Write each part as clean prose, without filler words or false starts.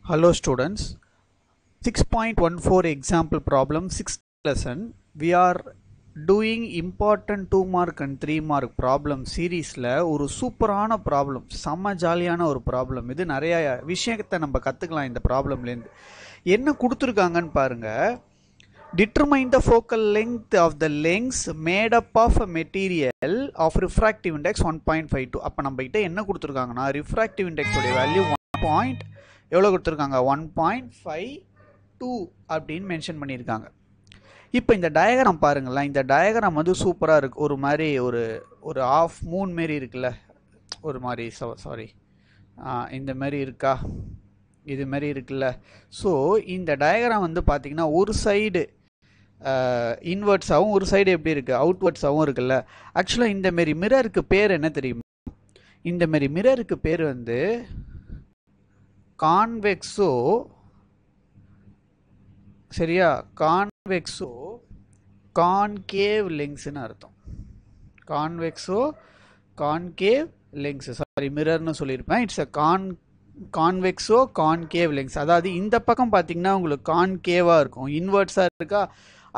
Hello students, 6.14 example problem 6th lesson. We are doing important 2 mark and 3 mark problem seriesல ஒரு சூப்பரான problem, செம்ம ஜாலியான ஒரு ப்ராப்ளம். இது நிறைய விஷயத்தை நம்ம கற்றுக்கலாம் இந்த ப்ராப்ளம்லேருந்து. என்ன கொடுத்துருக்காங்கன்னு பாருங்க. Determine the focal length of the lens made up of a material of refractive index 1.52. அப்போ நம்ம கிட்ட என்ன கொடுத்துருக்காங்கன்னா refractive index உடைய வேல்யூ எவ்வளோ கொடுத்துருக்காங்க 1.52 அப்படின்னு மென்ஷன் பண்ணியிருக்காங்க. இப்போ இந்த டயக்ராம் பாருங்களேன். இந்த டயக்ராம் வந்து சூப்பராக இருக்குது. ஒரு மாதிரி ஒரு ஆஃப் மூன் மாரி இருக்குல்ல, ஒரு மாதிரி சாரி இந்த மாதிரி இருக்கா, இது மாதிரி இருக்குல்ல. ஸோ இந்த டயக்ராம் வந்து பார்த்தீங்கன்னா ஒரு சைடு இன்வெர்ட்ஸாகவும் ஒரு சைடு எப்படி இருக்குது அவுட்வர்ட்ஸாகவும் இருக்குல்ல. ஆக்சுவலாக இந்த மாரி மிரருக்கு பேர் என்ன தெரியுமா? இந்த மாரி மிரருக்கு பேர் வந்து கான்வெக்ஸோ, சரியா? கான்வெக்ஸோ கான்கேவ் லென்ஸ்னு அர்த்தம். கான்வெக்ஸோ கான்கேவ் லென்ஸ், சாரி மிரர்னு சொல்லியிருப்பேன். இட்ஸ் அ கான்வெக்ஸோ கான்கேவ் லென்ஸ். அதாவது இந்த பக்கம் பார்த்தீங்கன்னா உங்களுக்கு கான்கேவாக இருக்கும், இன்வெர்ட்ஸாக இருக்கா.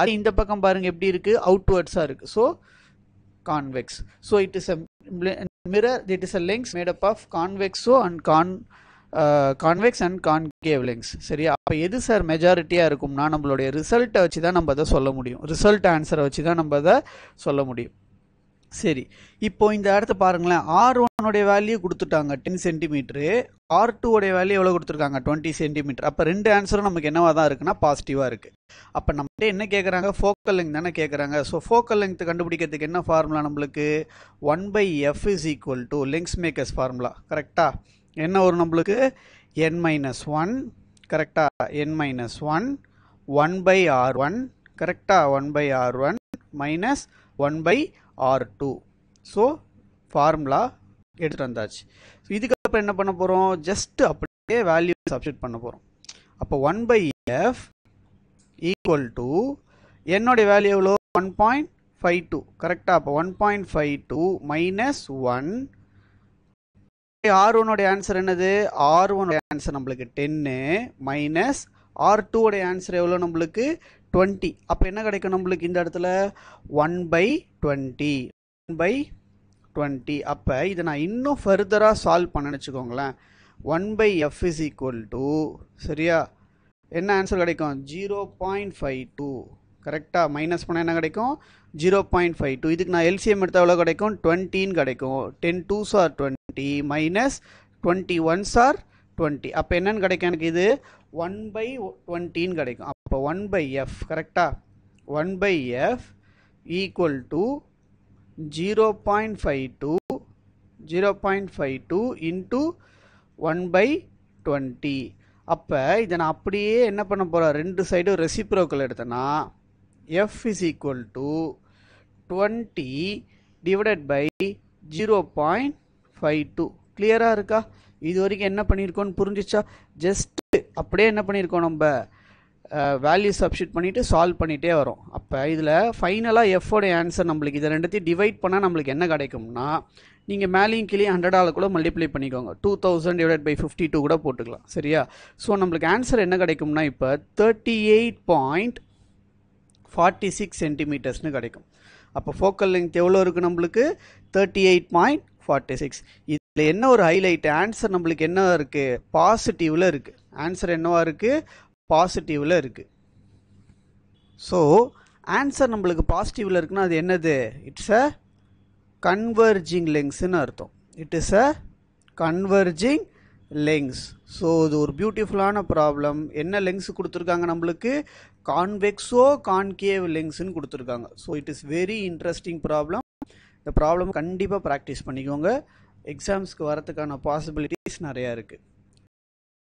அது இந்த பக்கம் பாருங்கள் எப்படி இருக்குது, அவுட்வர்ட்ஸாக இருக்குது. So convex. So it is a mirror, it is a lens made up of கான்வெக்ஸோ and convex and concave lens. சரியா? அப்போ எது சார் மெஜாரிட்டியாக இருக்கும்னா நம்மளுடைய ரிசல்ட்டை வச்சு தான் நம்ம அதை சொல்ல முடியும். ரிசல்ட் ஆன்சரை வச்சு தான் நம்ம அதை சொல்ல முடியும். சரி, இப்போ இந்த இடத்த பாருங்களேன். R1 வேல்யூ கொடுத்துட்டாங்க 10 சென்டிமீட்டரு, R2 வேல்யூ எவ்வளோ கொடுத்துருக்காங்க 20 சென்டிமீட்டர். அப்போ ரெண்டு ஆன்சரும் நமக்கு என்னவா தான் இருக்குன்னா பாசிட்டிவாக இருக்குது. அப்போ நம்மகிட்ட என்ன கேட்குறாங்க, ஃபோக்கல் லெங்த் தானே கேட்குறாங்க. ஸோ ஃபோக்கல் லெங்த் கண்டுபிடிக்கிறதுக்கு என்ன ஃபார்முலா நம்மளுக்கு 1/f is equal to lens makers formula. கரெக்டாக என்ன வரும் நம்மளுக்கு n-1, கரெக்டாக n-1 1/r1, கரெக்டாக 1/r1 minus 1/r2. So formula எடுத்துகிட்டு வந்தாச்சு. ஸோ இதுக்கப்புறம் என்ன பண்ண போகிறோம், ஜஸ்ட் அப்படியே வேல்யூ சப்ஸ்டிட் பண்ண போகிறோம். அப்போ 1/f ஈக்குவல் டு என்னோடைய வேல்யூ எவ்வளோ 1.52, கரெக்டாக. அப்போ 1.52 மைனஸ் 1. R1 ஆன்சர் என்னது, R1 ஆன்சர் நம்மளுக்கு 10 மைனஸ் R2 ஆன்சர் எவ்வளோ நம்மளுக்கு 20. அப்போ என்ன கிடைக்கும் நம்மளுக்கு இந்த இடத்துல 1/20. 1/20. அப்போ இதை நான் இன்னும் ஃபர்தராக சால்வ் பண்ணணும்னு வச்சுக்கோங்களேன். 1/f இஸ் ஈக்குவல் டு, சரியா, என்ன ஆன்சர் கிடைக்கும் 0.52, கரெக்டாக. மைனஸ் பண்ணால் என்ன கிடைக்கும் 0.52. இதுக்கு நான் எல்சிஎம் எடுத்தால் எவ்வளோ கிடைக்கும் 20 கிடைக்கும். 10 2s are 20 minus 20 1s are 20. அப்போ என்னன்னு கிடைக்கும் எனக்கு இது 1/20 கிடைக்கும். அப்போ 1/f, கரெக்டாக. 1/f equal to 0.52 into 1/20. அப்போ இதை நான் அப்படியே என்ன பண்ண போகிறேன், ரெண்டு சைடும் ரெசிப்ரோக்கல் எடுத்தேன்னா f is equal to 20 divided by 0.52. கிளியராக இருக்கா? இது வரைக்கும் என்ன பண்ணியிருக்கோன்னு புரிஞ்சிச்சா? ஜஸ்ட் அப்படியே என்ன பண்ணியிருக்கோம், நம்ம வேல்யூ சப்ஸ்டிட் பண்ணிவிட்டு சால்வ் பண்ணிகிட்டே வரோம். அப்போ இதில் ஃபைனலாக எஃபோடைய ஆன்சர் நம்மளுக்கு இதை ரெண்டுத்தையும் டிவைட் பண்ணால் நம்மளுக்கு என்ன கிடைக்கும்னா, நீங்கள் மேலேயும் கீழே 100ஆல் கூட மல்டிப்ளை பண்ணிக்கோங்க. 2000 டிவைட் பை 52 கூட போட்டுக்கலாம். சரியா? ஸோ நம்மளுக்கு ஆன்சர் என்ன கிடைக்கும்னா இப்போ 38.46 சென்டிமீட்டர்ஸ்னு கிடைக்கும். அப்போ ஃபோக்கல் லெங்த் எவ்வளோ இருக்குது நம்மளுக்கு 38.46. இதில் என்ன ஒரு ஹைலைட், ஆன்சர் நம்மளுக்கு என்ன இருக்குது பாசிட்டிவில் இருக்குது. ஆன்சர் என்னவா இருக்குது பாசிட்டிவில் இருக்குது. ஸோ ஆன்சர் நம்மளுக்கு பாசிட்டிவில் இருக்குன்னா அது என்னது, இட்ஸ் அ கன்வர்ஜிங் லென்ஸ்னு அர்த்தம். It is a converging lens. So இது ஒரு பியூட்டிஃபுல்லான ப்ராப்ளம். என்ன லென்ஸ் கொடுத்துருக்காங்க நம்மளுக்கு, கான்வெக்ஸோ கான்கேவ் லென்ஸ்னு கொடுத்துருக்காங்க. So it is very interesting problem. இந்த ப்ராப்ளம் கண்டிப்பாக ப்ராக்டிஸ் பண்ணிக்கோங்க. எக்ஸாம்ஸ்க்கு வரதுக்கான பாசிபிலிட்டிஸ் நிறையா இருக்குது.